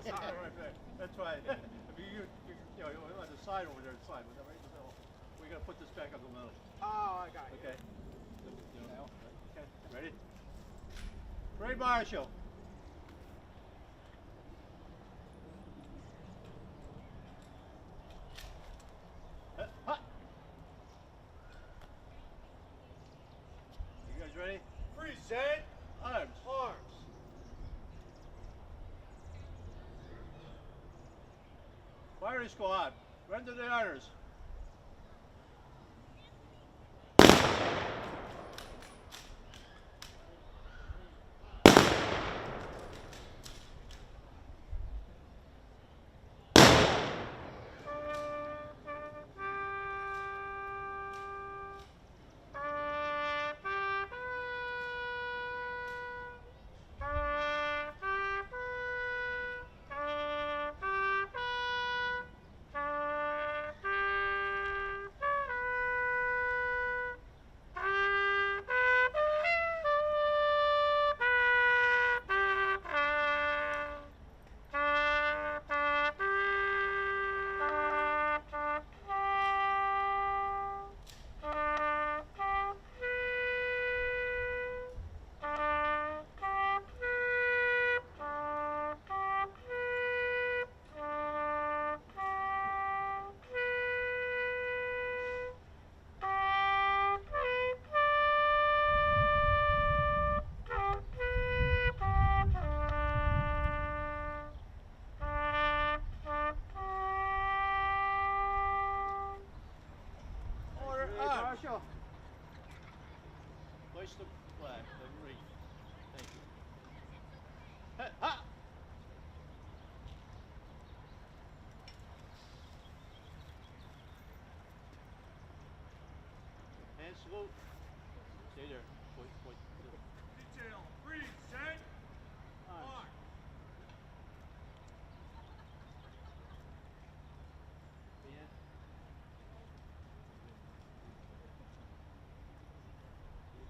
the side. Right. That's right. If you know, on the side over there, the side, but right in the middle. We gotta put this back up the middle. Oh, I got you. Okay. Okay. Ready? Ray Marshall. Hut. You guys ready? Present Arms. arms. Firing squad. Render the honors. Order arms. Marshall. Hoist the flag, then read. Thank you. Ha! Hand salute. Stay there. Point. Detail. Present arms.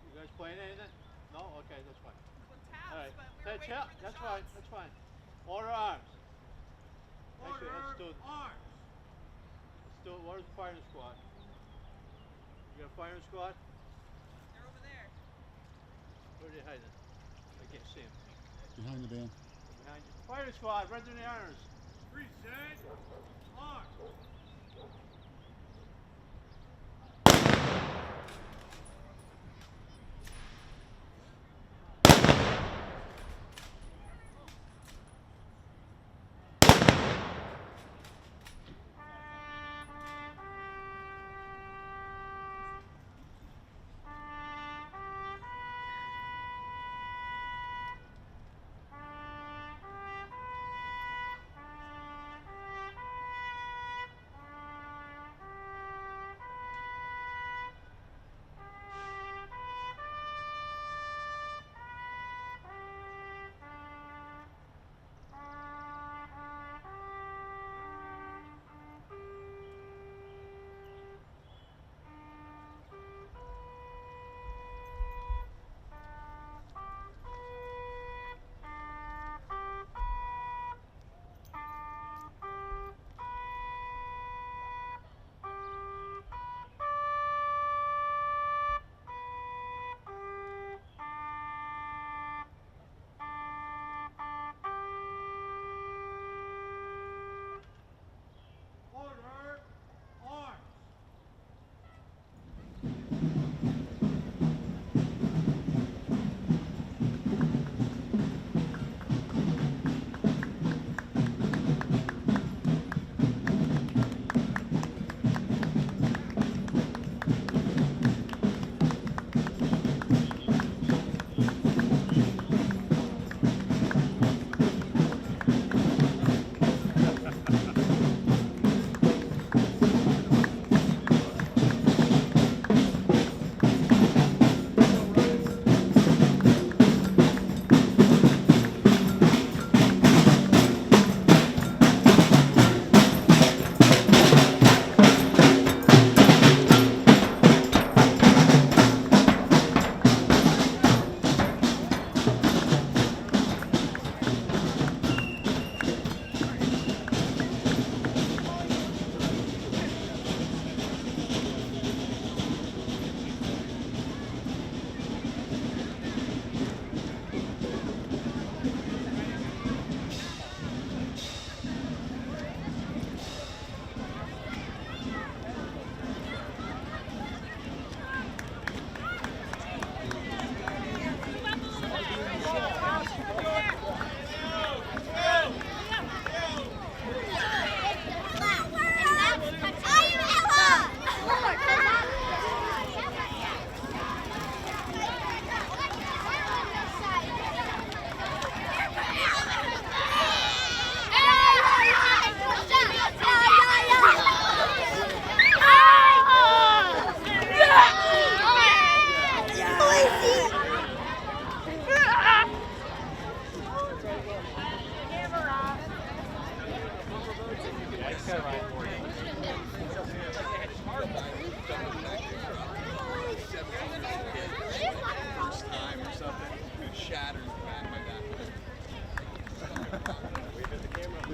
You guys playing anything? No? Okay, that's fine. Taps, All right. but we're waiting for the That's shots. fine. That's fine. Order arms. Order Let's do it. arms. Where's the firing squad? You got a firing squad? They're over there. Where are they hiding? I can't see them. Behind the band. Behind you. Firing squad, render the honors. Present arms.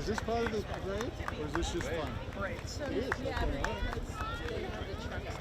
Is this part of the parade, or is this just fun? Right. So It is, yeah, okay. because they have the trucks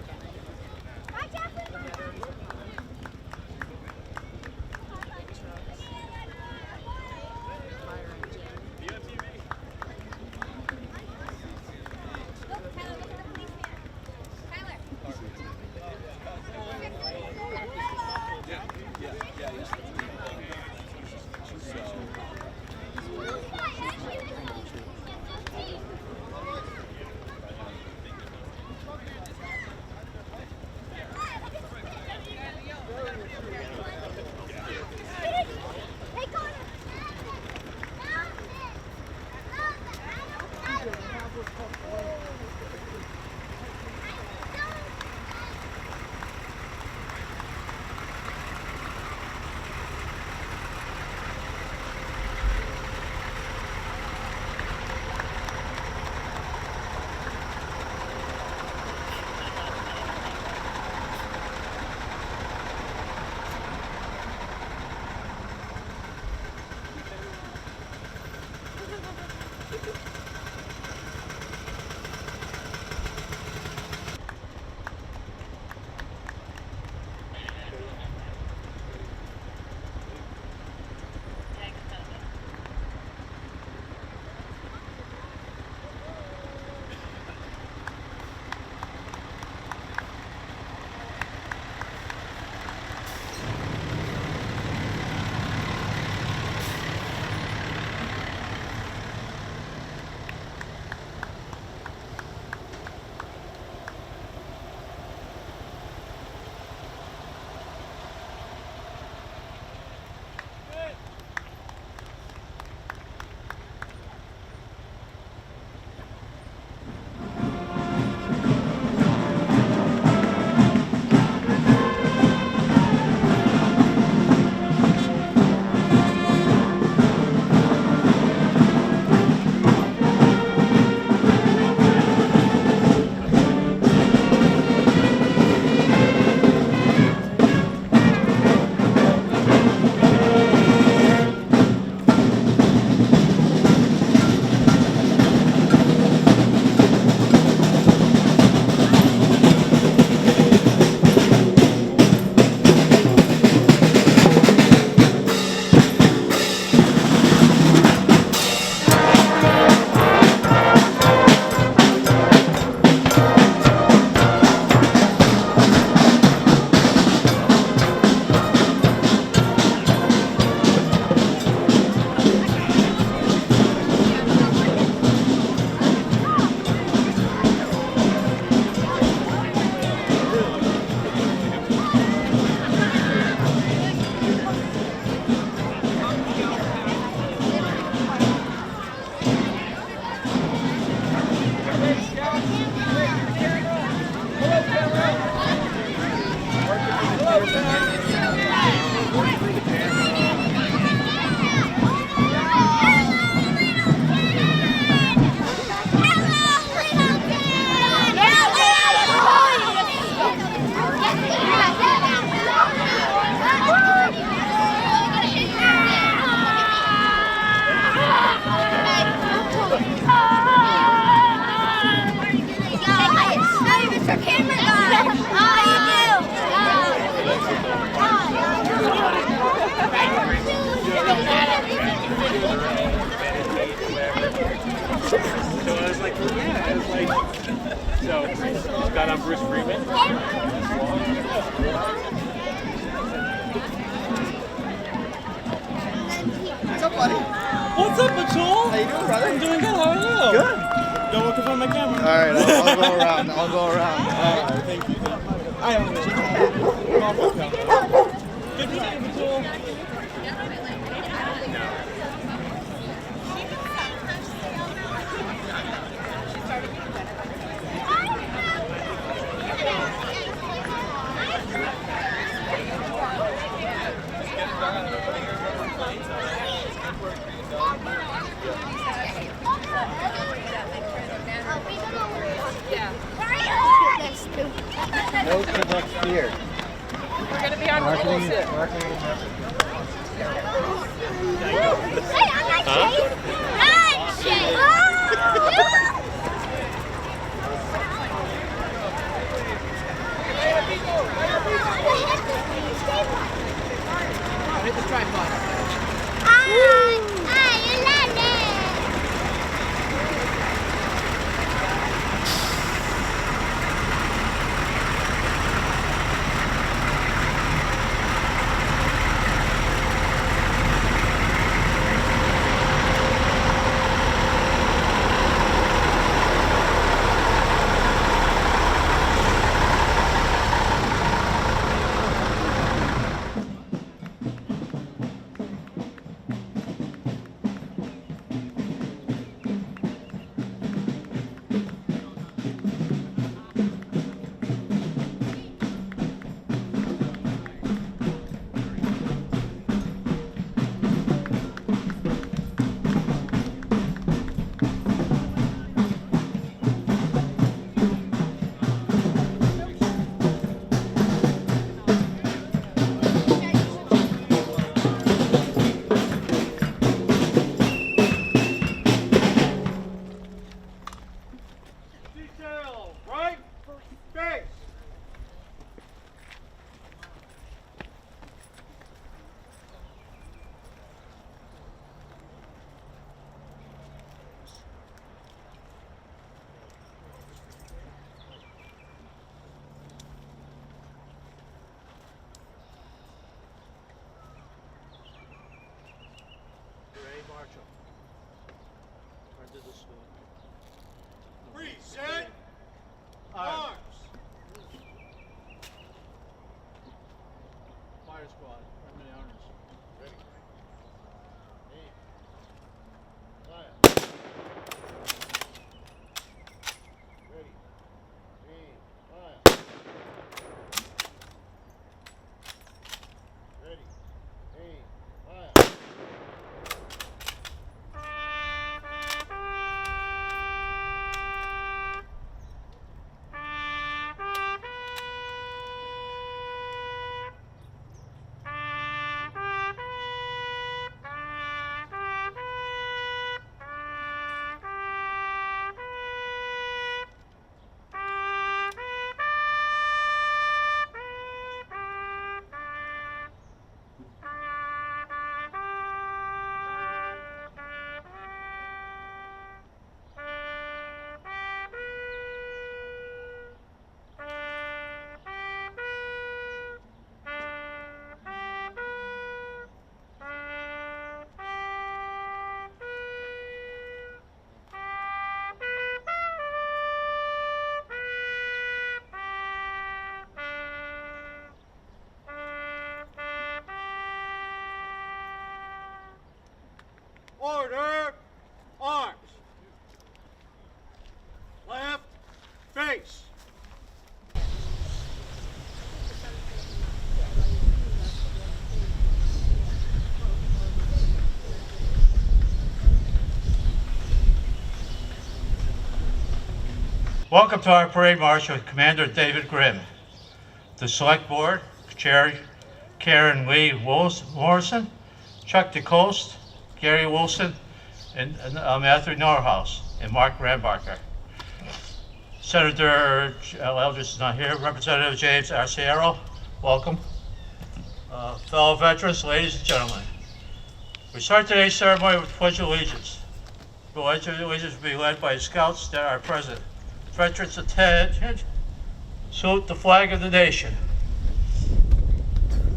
Got on Bruce Freeman. What's up, buddy? What's up, Patrol? How you doing, brother? I'm doing good. How are you? Good. Don't look on my camera. All right, I'll go around. I'll go around. All right, thank you. I am. Good to see you, Patrol. No too much fear. We're going to be on Marketing. soon. Hey, I'm not Chase. I'm Chase. Marshall. Where did this go? Present. Arms. Arms. Fire squad. How many arms? Ready. Aim. Fire. Ready. Aim. Fire. Ready. Aim. Fire. Order. Arms. Left. Face. Welcome to our parade march with Commander David Grimm. The Select Board, Chair Karen Lee Morrison, Chuck DeCoste, Gary Wilson, and Matthew Norhaus, and Mark Rambarker. Senator Eldridge is not here. Representative James Arciero, welcome. Fellow veterans, ladies and gentlemen. We start today's ceremony with Pledge of Allegiance. The Pledge of Allegiance will be led by scouts that are present. Veterans attention, salute the flag of the nation. Be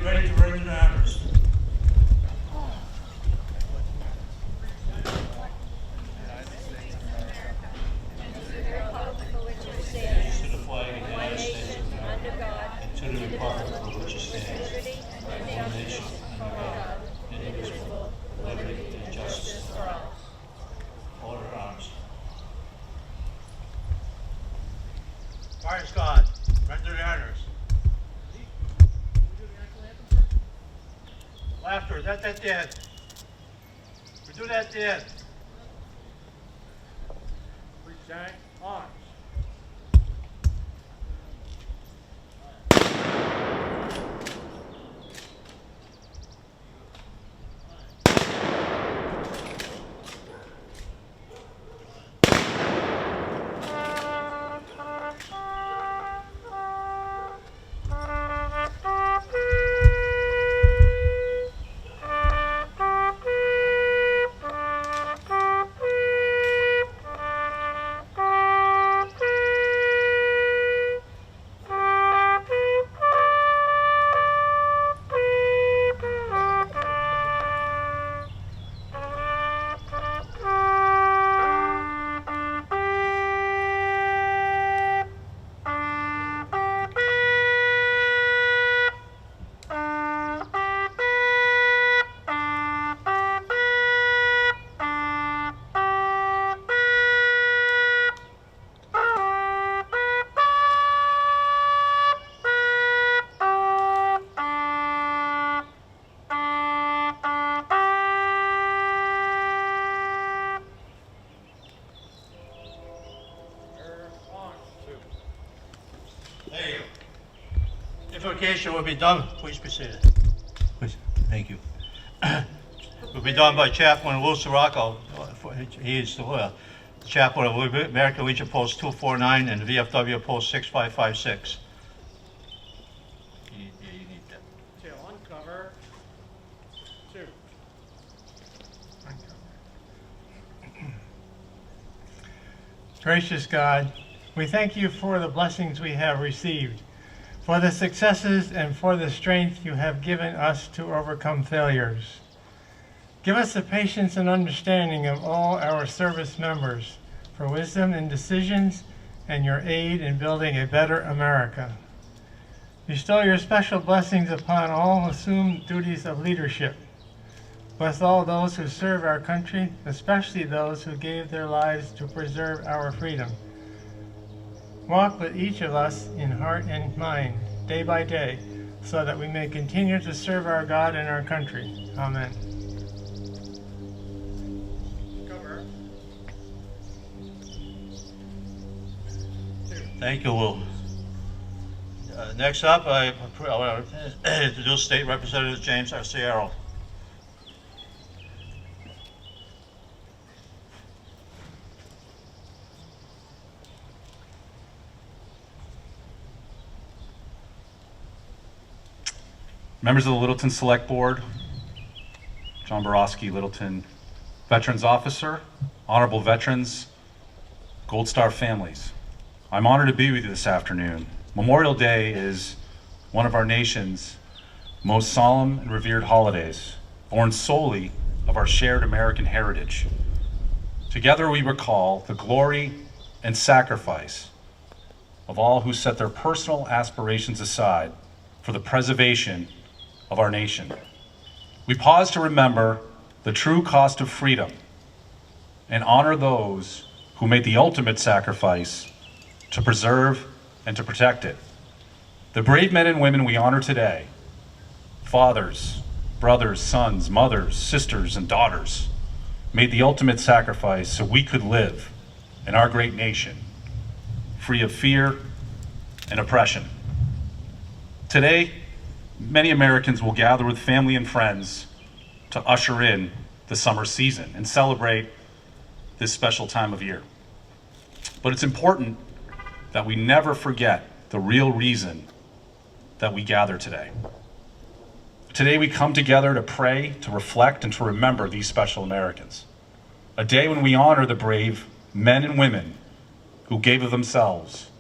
ready to ring the hammers. To the flag of the United States of America, and to the republic for which it stands, one nation, under God, indivisible, with liberty and justice for all. Order arms. Fire squad, render the honors. Laughter, that's at the end. We do that at the end. Present. Arms. Invocation will be done. Please be seated. Please. Thank you. Will be done by Chaplain Lou Sirocco. He is the chaplain of American Legion Post 249 and the VFW Post 6556. You need that. Tail uncover. 2. Gracious God, we thank you for the blessings we have received, for the successes and for the strength you have given us to overcome failures. Give us the patience and understanding of all our service members for wisdom in decisions and your aid in building a better America. Bestow your special blessings upon all who assume duties of leadership. Bless all those who serve our country, especially those who gave their lives to preserve our freedom. Walk with each of us in heart and mind, day by day, so that we may continue to serve our God and our country. Amen. Cover. 2. Thank you, Lou. Next up, I want to introduce State Representative James Arciero. Members of the Littleton Select Board, John Borowski, Littleton Veterans Officer, honorable veterans, Gold Star families. I'm honored to be with you this afternoon. Memorial Day is one of our nation's most solemn and revered holidays, born solely of our shared American heritage. Together we recall the glory and sacrifice of all who set their personal aspirations aside for the preservation of our nation. We pause to remember the true cost of freedom and honor those who made the ultimate sacrifice to preserve and to protect it. The brave men and women we honor today, fathers, brothers, sons, mothers, sisters, and daughters, made the ultimate sacrifice so we could live in our great nation, free of fear and oppression. Today, many Americans will gather with family and friends to usher in the summer season and celebrate this special time of year. But it's important that we never forget the real reason that we gather today. Today we come together to pray, to reflect, and to remember these special Americans. A day when we honor the brave men and women who gave of themselves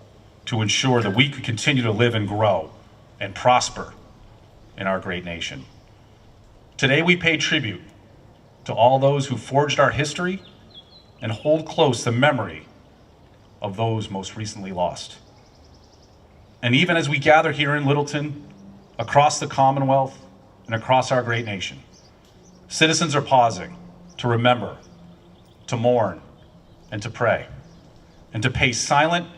to ensure that we could continue to live and grow and prosper in our great nation. Today we pay tribute to all those who forged our history and hold close the memory of those most recently lost. And even as we gather here in Littleton, across the Commonwealth, and across our great nation, citizens are pausing to remember, to mourn, and to pray, and to pay silent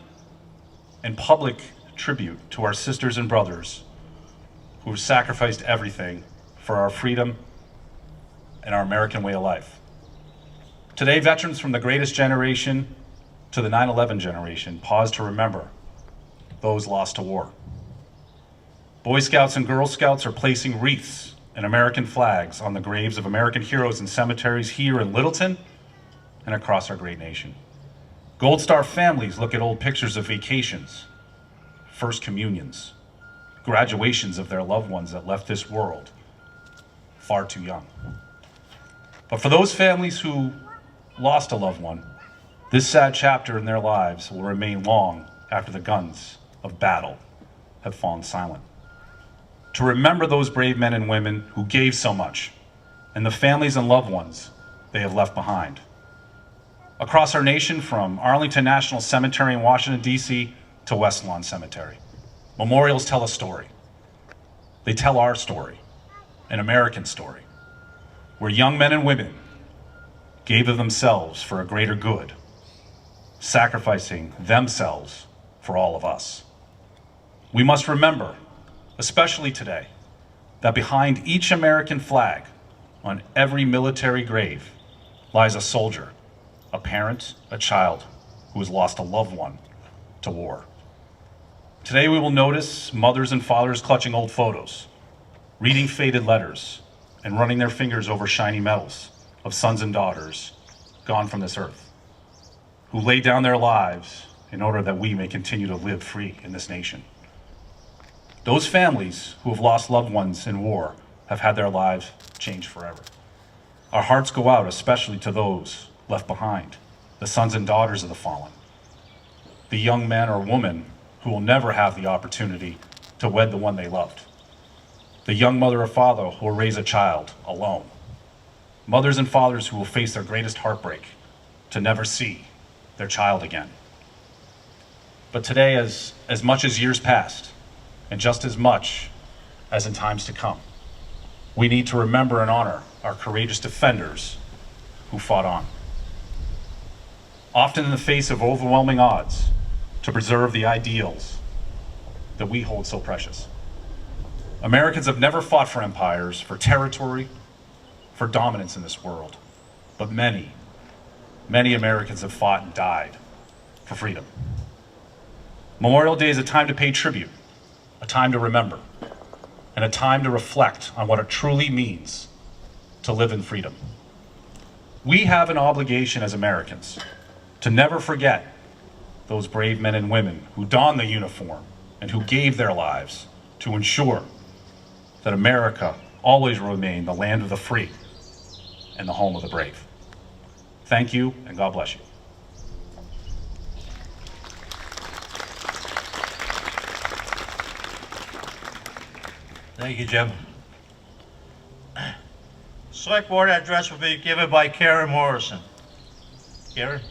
and public tribute to our sisters and brothers who have sacrificed everything for our freedom and our American way of life. Today, veterans from the greatest generation to the 9/11 generation pause to remember those lost to war. Boy Scouts and Girl Scouts are placing wreaths and American flags on the graves of American heroes in cemeteries here in Littleton and across our great nation. Gold Star families look at old pictures of vacations, first communions, graduations of their loved ones that left this world far too young. But for those families who lost a loved one, this sad chapter in their lives will remain long after the guns of battle have fallen silent. To remember those brave men and women who gave so much, and the families and loved ones they have left behind. Across our nation, from Arlington National Cemetery in Washington, D.C. to West Lawn Cemetery, memorials tell a story. They tell our story, an American story, where young men and women gave of themselves for a greater good, sacrificing themselves for all of us. We must remember, especially today, that behind each American flag, on every military grave, lies a soldier, a parent, a child who has lost a loved one to war. Today we will notice mothers and fathers clutching old photos, reading faded letters, and running their fingers over shiny medals of sons and daughters gone from this earth, who laid down their lives in order that we may continue to live free in this nation. Those families who have lost loved ones in war have had their lives changed forever. Our hearts go out especially to those left behind, the sons and daughters of the fallen, the young man or woman who will never have the opportunity to wed the one they loved, the young mother or father who will raise a child alone, mothers and fathers who will face their greatest heartbreak to never see their child again. But today, as much as years past, and just as much as in times to come, we need to remember and honor our courageous defenders who fought on, often in the face of overwhelming odds, to preserve the ideals that we hold so precious. Americans have never fought for empires, for territory, for dominance in this world, but many, many Americans have fought and died for freedom. Memorial Day is a time to pay tribute, a time to remember, and a time to reflect on what it truly means to live in freedom. We have an obligation as Americans to never forget those brave men and women who donned the uniform and who gave their lives to ensure that America always remain the land of the free and the home of the brave. Thank you, and God bless you. Thank you, Jim. Select Board address will be given by Karen Morrison. Karen?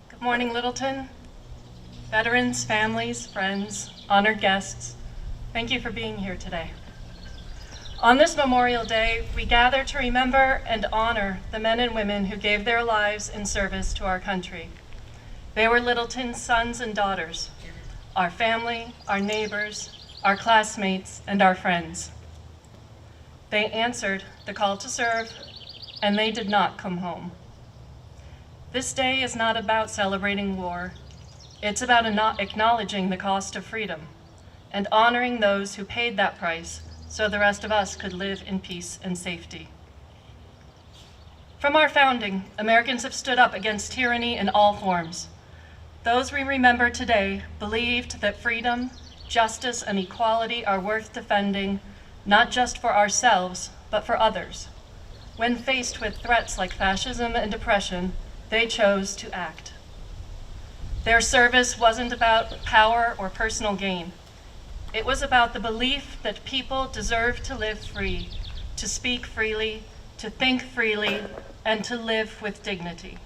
Good morning, Littleton. Veterans, families, friends, honored guests, thank you for being here today. On this Memorial Day, we gather to remember and honor the men and women who gave their lives in service to our country. They were Littleton's sons and daughters, our family, our neighbors, our classmates, and our friends. They answered the call to serve, and they did not come home. This day is not about celebrating war. It's about acknowledging the cost of freedom and honoring those who paid that price so the rest of us could live in peace and safety. From our founding, Americans have stood up against tyranny in all forms. Those we remember today believed that freedom, justice, and equality are worth defending, not just for ourselves, but for others. When faced with threats like fascism and oppression, they chose to act. Their service wasn't about power or personal gain. It was about the belief that people deserve to live free, to speak freely, to think freely, and to live with dignity.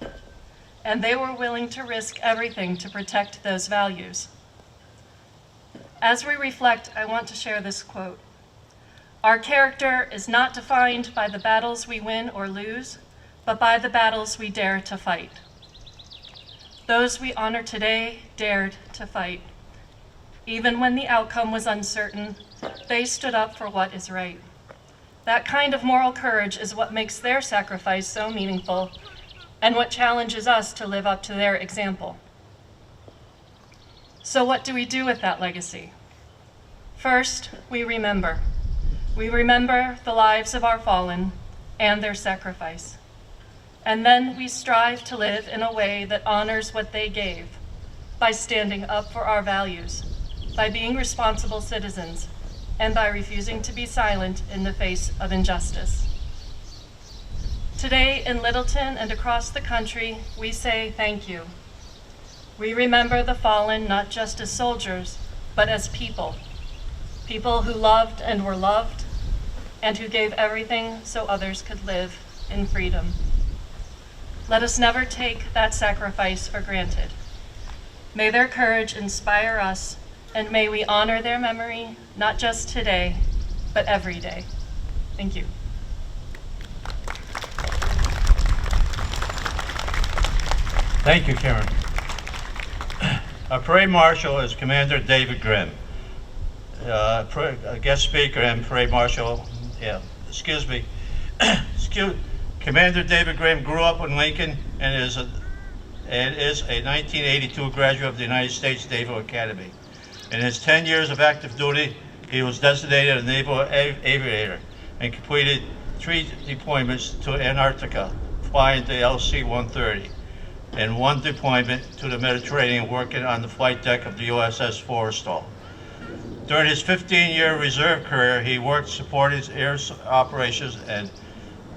And they were willing to risk everything to protect those values. As we reflect, I want to share this quote. Our character is not defined by the battles we win or lose, but by the battles we dare to fight. Those we honor today dared to fight. Even when the outcome was uncertain, they stood up for what is right. That kind of moral courage is what makes their sacrifice so meaningful and what challenges us to live up to their example. So what do we do with that legacy? First, we remember. We remember the lives of our fallen and their sacrifice. And then we strive to live in a way that honors what they gave, by standing up for our values, by being responsible citizens, and by refusing to be silent in the face of injustice. Today in Littleton and across the country, we say thank you. We remember the fallen not just as soldiers, but as people. People who loved and were loved, and who gave everything so others could live in freedom. Let us never take that sacrifice for granted. May their courage inspire us, and may we honor their memory, not just today, but every day. Thank you. Thank you, Karen. Our parade marshal is Commander David Grimm. Guest speaker and parade marshal, Commander David Grimm grew up in Lincoln and is a 1982 graduate of the United States Naval Academy. In his 10 years of active duty, he was designated a naval aviator and completed 3 deployments to Antarctica, flying the LC-130, and 1 deployment to the Mediterranean working on the flight deck of the USS Forrestal. During his 15-year reserve career, he worked supporting air operations and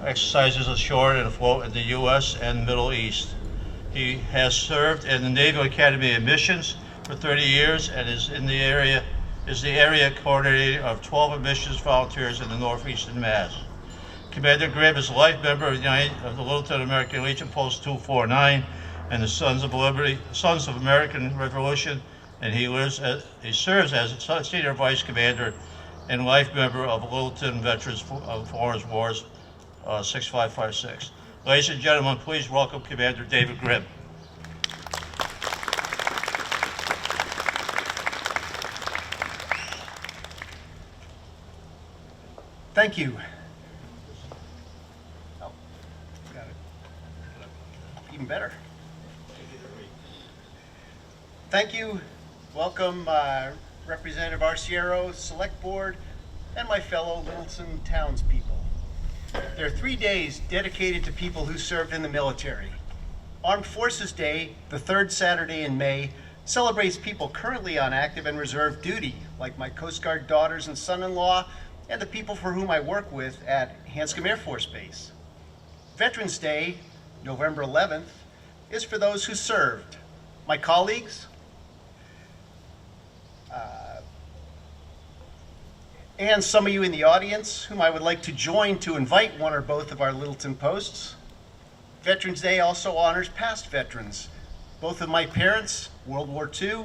exercises ashore and afloat in the U.S. and Middle East. He has served in the Naval Academy of Missions, for 30 years and is the area coordinator of 12 admissions volunteers in the northeastern Mass. Commander Grimm is a life member of the Littleton American Legion Post 249 and the Sons of American Revolution, and he serves as a senior vice commander and life member of Littleton Veterans of Foreign Wars 6556. Ladies and gentlemen, please welcome Commander David Grimm. Thank you. Oh, got it. Even better. Thank you. Welcome, Representative Arciero, Select Board, and my fellow Littleton townspeople. There are 3 days dedicated to people who served in the military. Armed Forces Day, the third Saturday in May, celebrates people currently on active and reserve duty, like my Coast Guard daughters and son-in-law, and the people for whom I work with at Hanscom Air Force Base. Veterans Day, November 11th, is for those who served. My colleagues, and some of you in the audience whom I would like to join to invite one or both of our Littleton posts. Veterans Day also honors past veterans. Both of my parents, World War II,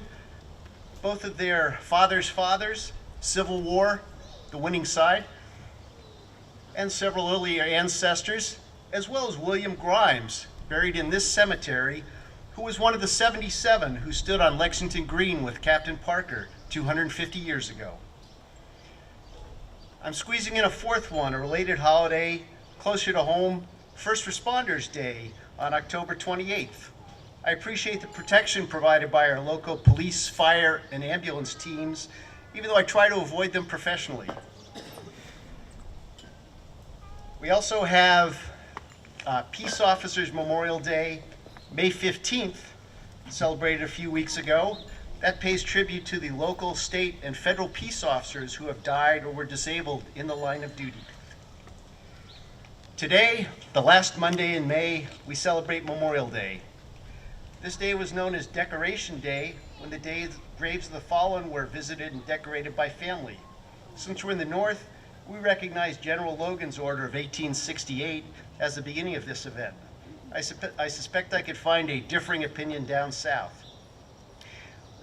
both of their fathers' fathers, Civil War, the winning side, and several earlier ancestors, as well as William Grimes, buried in this cemetery, who was one of the 77 who stood on Lexington Green with Captain Parker 250 years ago. I'm squeezing in a fourth one, a related holiday closer to home, First Responders Day on October 28th. I appreciate the protection provided by our local police, fire, and ambulance teams, even though I try to avoid them professionally. We also have Peace Officers Memorial Day, May 15th, celebrated a few weeks ago. That pays tribute to the local, state, and federal peace officers who have died or were disabled in the line of duty. Today, the last Monday in May, we celebrate Memorial Day. This day was known as Decoration Day when the graves of the fallen were visited and decorated by family. Since we're in the North, we recognize General Logan's order of 1868 as the beginning of this event. I suspect I could find a differing opinion down south.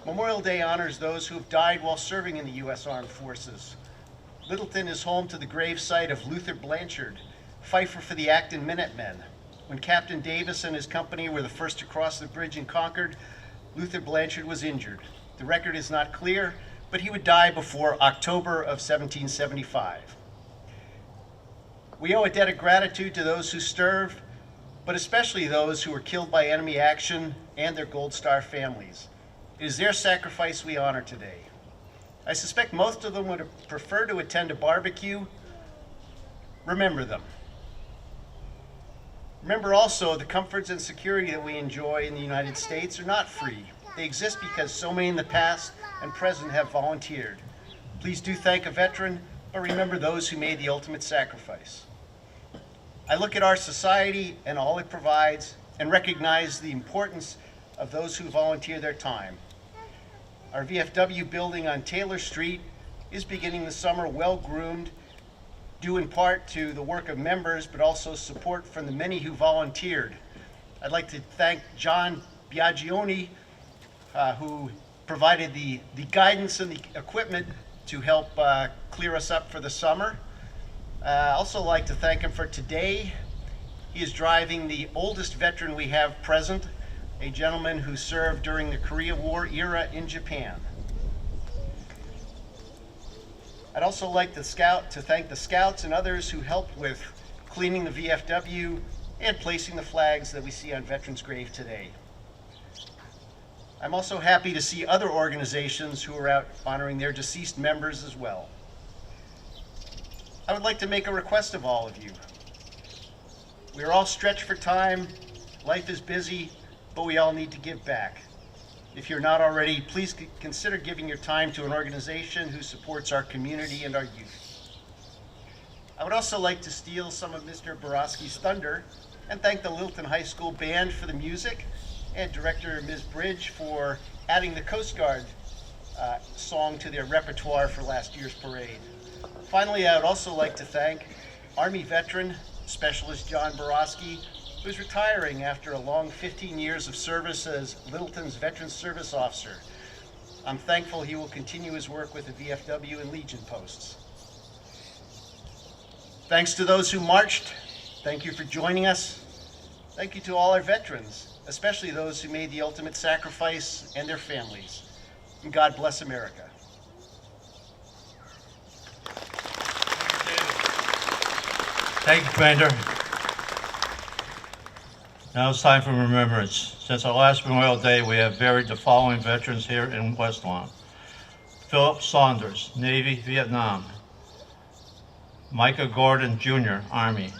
Memorial Day honors those who have died while serving in the U.S. Armed Forces. Littleton is home to the gravesite of Luther Blanchard, fifer for the Acton Minutemen. When Captain Davis and his company were the first to cross the bridge in Concord, Luther Blanchard was injured. The record is not clear, but he would die before October of 1775. We owe a debt of gratitude to those who served, but especially those who were killed by enemy action and their Gold Star families. It is their sacrifice we honor today. I suspect most of them would prefer to attend a barbecue. Remember them. Remember also the comforts and security that we enjoy in the United States are not free. They exist because so many in the past and present have volunteered. Please do thank a veteran, but remember those who made the ultimate sacrifice. I look at our society and all it provides and recognize the importance of those who volunteer their time. Our VFW building on Taylor Street is beginning the summer well-groomed, due in part to the work of members, but also support from the many who volunteered. I'd like to thank John Biagioni, who provided the guidance and the equipment to help clear us up for the summer. I also like to thank him for today. He is driving the oldest veteran we have present, a gentleman who served during the Korea War era in Japan. I'd also like to thank the scouts and others who helped with cleaning the VFW and placing the flags that we see on Veterans Grave today. I'm also happy to see other organizations who are out honoring their deceased members as well. I would like to make a request of all of you. We are all stretched for time, life is busy, but we all need to give back. If you're not already, please consider giving your time to an organization who supports our community and our youth. I would also like to steal some of Mr. Borowski's thunder and thank the Littleton High School Band for the music and Director Ms. Bridge for adding the Coast Guard song to their repertoire for last year's parade. Finally, I would also like to thank Army veteran Specialist John Borosky, who's retiring after a long 15 years of service as Littleton's Veterans Service Officer. I'm thankful he will continue his work with the VFW and Legion posts. Thanks to those who marched. Thank you for joining us. Thank you to all our veterans, especially those who made the ultimate sacrifice and their families. And God bless America. Thank you, Commander. Now it's time for remembrance. Since our last Memorial Day, we have buried the following veterans here in West Lawn. Philip Saunders, Navy, Vietnam. Micah Gordon, Jr., Army.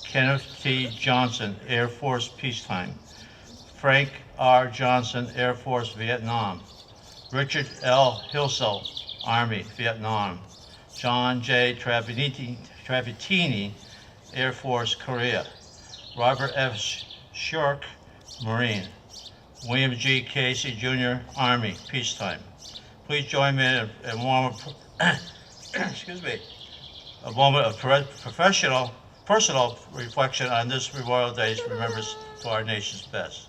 Kenneth T. Johnson, Air Force, peacetime. Frank R. Johnson, Air Force, Vietnam. Richard L. Hilsel, Army, Vietnam. John J. Trabatini, Air Force, Korea. Robert F. Shirk, Marine. William G. Casey, Jr., Army, peacetime. Please join me in a moment, excuse me, a moment of personal reflection on this Memorial Day's remembrance to our nation's best.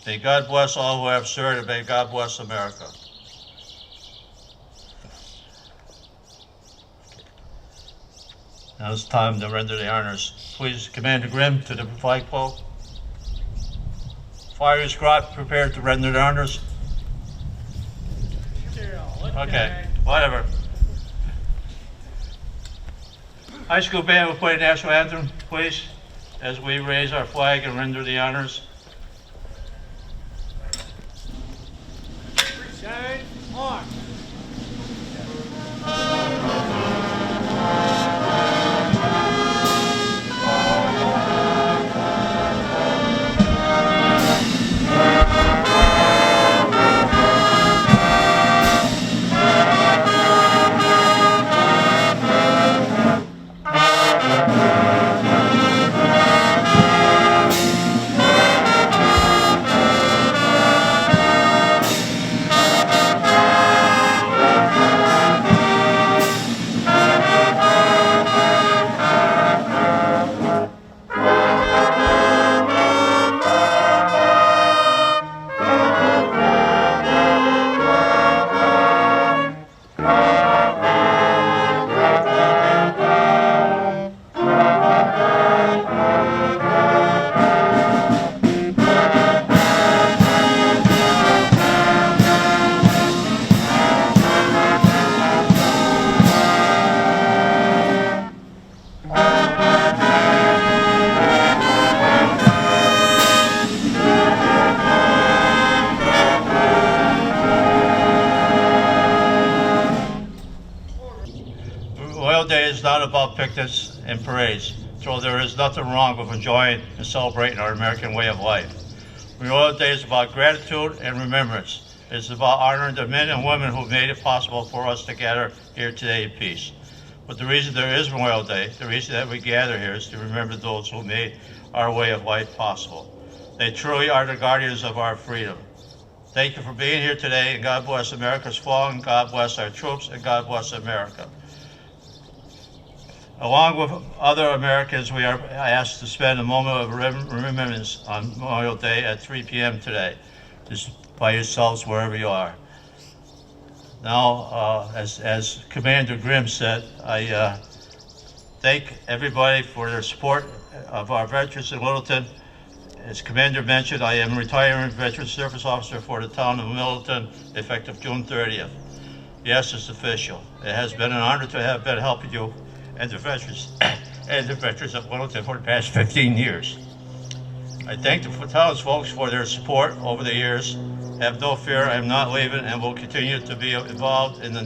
May God bless all who have served, and may God bless America. Now it's time to render the honors. Please, Commander Grimm, to the flagpole. Fire squad prepared to render the honors. Okay, whatever. High school band will play the national anthem, please, as we raise our flag and render the honors. Present on. Memorial Day is not about picnics and parades, so there is nothing wrong with enjoying and celebrating our American way of life. Memorial Day is about gratitude and remembrance. It's about honoring the men and women who made it possible for us to gather here today in peace. But the reason there is Memorial Day, the reason that we gather here is to remember those who made our way of life possible. They truly are the guardians of our freedom. Thank you for being here today, and God bless America's flag, and God bless our troops, and God bless America. Along with other Americans, we are asked to spend a moment of remembrance on Memorial Day at 3 p.m. today. Just by yourselves wherever you are. Now, as Commander Grimm said, I thank everybody for their support of our veterans in Littleton. As Commander mentioned, I am retiring Veteran Service Officer for the town of Littleton, effective June 30th. Yes, it's official. It has been an honor to have been helping you and the veterans of Littleton for the past 15 years. I thank the townsfolk for their support over the years. Have no fear, I am not leaving and will continue to be involved in the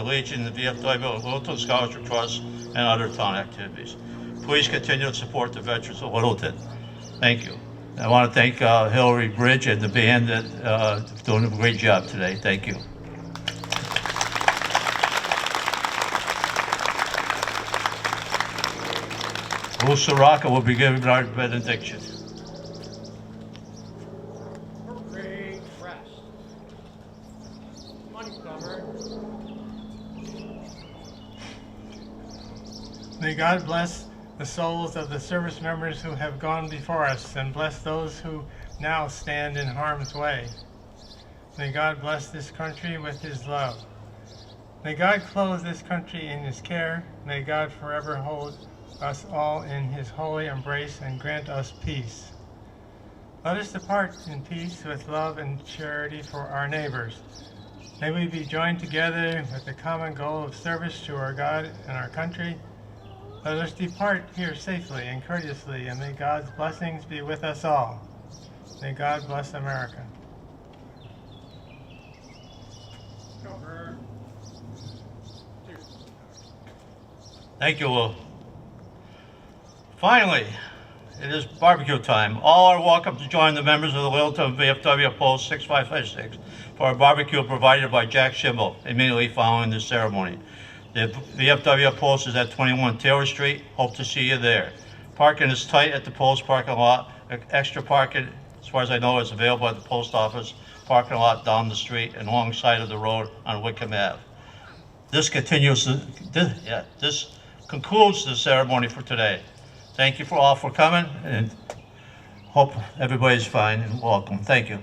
Legion, the VFW, Littleton Scholarship Trust, and other town activities. Please continue to support the veterans of Littleton. Thank you. I want to thank Hillary Bridge and the band that doing a great job today. Thank you. Bruce Sirocco will be giving our benediction. Parade rest. Money cover. May God bless the souls of the service members who have gone before us and bless those who now stand in harm's way. May God bless this country with his love. May God clothe this country in his care. May God forever hold us all in his holy embrace and grant us peace. Let us depart in peace with love and charity for our neighbors. May we be joined together with the common goal of service to our God and our country. Let us depart here safely and courteously, and may God's blessings be with us all. May God bless America. Cover. 2. Thank you, Will. Finally, it is barbecue time. All are welcome to join the members of the Littleton VFW Post 6556 for a barbecue provided by Jack Schimble immediately following the ceremony. The VFW Post is at 21 Taylor Street. Hope to see you there. Parking is tight at the Post parking lot. Extra parking, as far as I know, is available at the Post Office parking lot down the street and alongside of the road on Wickham Ave. This concludes the ceremony for today. Thank you for all for coming, and hope everybody's fine and welcome. Thank you.